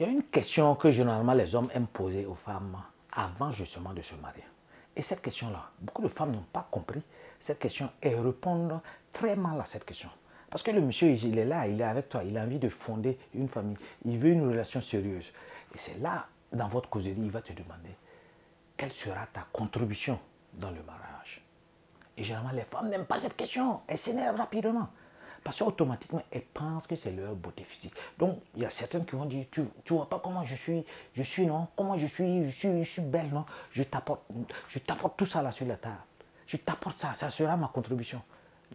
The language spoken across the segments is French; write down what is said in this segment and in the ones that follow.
Il y a une question que généralement les hommes aiment poser aux femmes avant justement de se marier. Et cette question-là, beaucoup de femmes n'ont pas compris cette question et répondent très mal à cette question. Parce que le monsieur, il est là, il est avec toi, il a envie de fonder une famille, il veut une relation sérieuse. Et c'est là, dans votre causerie, il va te demander quelle sera ta contribution dans le mariage. Et généralement, les femmes n'aiment pas cette question, elles s'énervent rapidement. Parce qu'automatiquement, elles pensent que c'est leur beauté physique. Donc, il y a certaines qui vont dire, tu vois pas comment je suis non, comment je suis belle, non, je t'apporte tout ça là sur la table. Je t'apporte ça, ça sera ma contribution.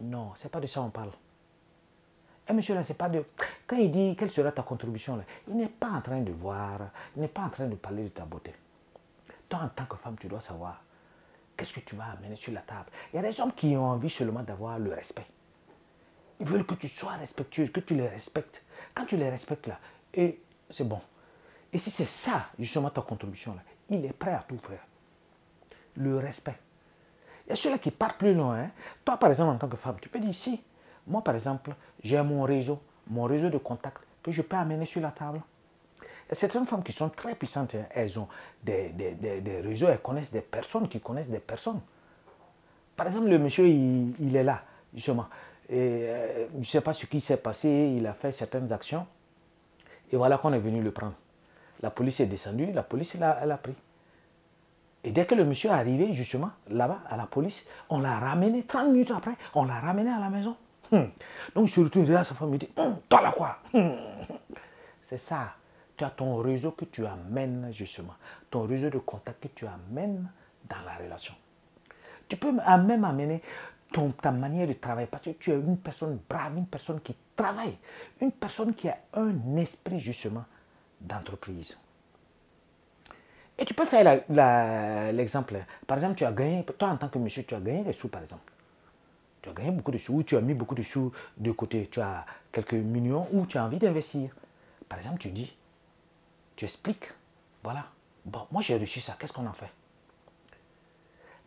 Non, c'est pas de ça qu'on parle. Et monsieur là, c'est pas de... Quand il dit, quelle sera ta contribution là, il n'est pas en train de voir, il n'est pas en train de parler de ta beauté. Toi, en tant que femme, tu dois savoir qu'est-ce que tu vas amener sur la table. Il y a des hommes qui ont envie seulement d'avoir le respect. Ils veulent que tu sois respectueuse, que tu les respectes. Quand tu les respectes là, et c'est bon. Et si c'est ça, justement, ta contribution là, il est prêt à tout faire. Le respect. Il y a ceux-là qui partent plus loin. Hein. Toi, par exemple, en tant que femme, tu peux dire, si, moi, par exemple, j'ai mon réseau de contacts que je peux amener sur la table. Il y a certaines femmes qui sont très puissantes, hein. Elles ont des réseaux, elles connaissent des personnes qui connaissent des personnes. Par exemple, le monsieur, il est là, justement. Et je ne sais pas ce qui s'est passé, il a fait certaines actions. Et voilà qu'on est venu le prendre. La police est descendue, la police elle a pris. Et dès que le monsieur est arrivé, justement, là-bas, à la police, on l'a ramené, 30 minutes après, on l'a ramené à la maison. Donc, je retourne à sa femme, il dit, toi là quoi. C'est ça. Tu as ton réseau que tu amènes, justement. Ton réseau de contacts que tu amènes dans la relation. Tu peux même amener ta manière de travailler parce que tu es une personne brave, une personne qui travaille, une personne qui a un esprit justement d'entreprise. Et tu peux faire l'exemple. Par exemple, tu as gagné, toi en tant que monsieur, tu as gagné des sous par exemple. Tu as gagné beaucoup de sous ou tu as mis beaucoup de sous de côté. Tu as quelques millions ou tu as envie d'investir. Par exemple, tu dis, tu expliques, voilà, bon, moi j'ai reçu ça, qu'est-ce qu'on en fait?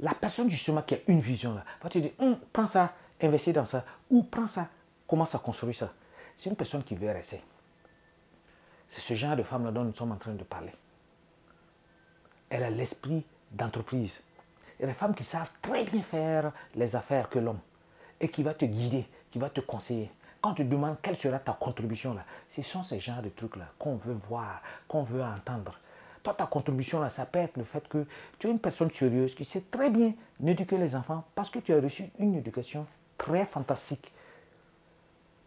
La personne justement qui a une vision là, va te dire, prends ça, investis dans ça, ou prends ça, commence à construire ça. C'est une personne qui veut rester. C'est ce genre de femme là dont nous sommes en train de parler. Elle a l'esprit d'entreprise. Il y a des femmes qui savent très bien faire les affaires que l'homme et qui va te guider, qui va te conseiller. Quand tu demandes quelle sera ta contribution là, ce sont ces genres de trucs là qu'on veut voir, qu'on veut entendre. Toi, ta contribution, là, ça peut être le fait que tu es une personne sérieuse qui sait très bien éduquer les enfants parce que tu as reçu une éducation très fantastique.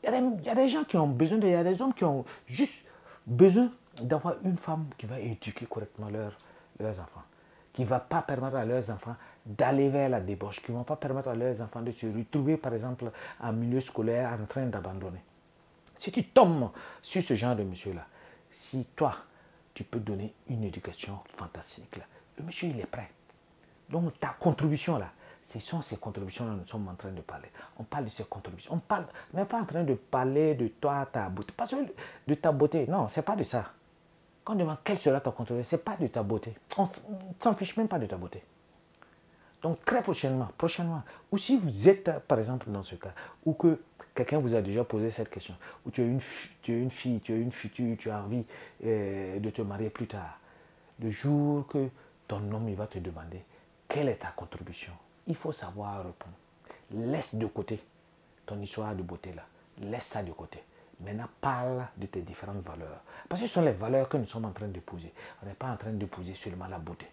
Il y a des gens qui ont besoin, il y a des hommes qui ont juste besoin d'avoir une femme qui va éduquer correctement leurs enfants, qui ne va pas permettre à leurs enfants d'aller vers la débauche, qui ne va pas permettre à leurs enfants de se retrouver, par exemple, en milieu scolaire en train d'abandonner. Si tu tombes sur ce genre de monsieur-là, si toi, tu peux donner une éducation fantastique. Là. Le monsieur, il est prêt. Donc, ta contribution, là, ce sont ces contributions-là nous sommes en train de parler. On parle de ces contributions. On n'est pas en train de parler de toi, ta beauté. Pas seulement de ta beauté. Non, ce n'est pas de ça. Quand on demande quelle sera ta contribution, ce n'est pas de ta beauté. On ne s'en fiche même pas de ta beauté. Donc, très prochainement, ou si vous êtes, par exemple, dans ce cas, ou que quelqu'un vous a déjà posé cette question, ou tu as une fille, tu as une future, tu as envie de te marier plus tard, le jour que ton homme il va te demander quelle est ta contribution, il faut savoir répondre. Laisse de côté ton histoire de beauté là, laisse ça de côté. Maintenant, parle de tes différentes valeurs. Parce que ce sont les valeurs que nous sommes en train d'épouser. On n'est pas en train d'épouser seulement la beauté.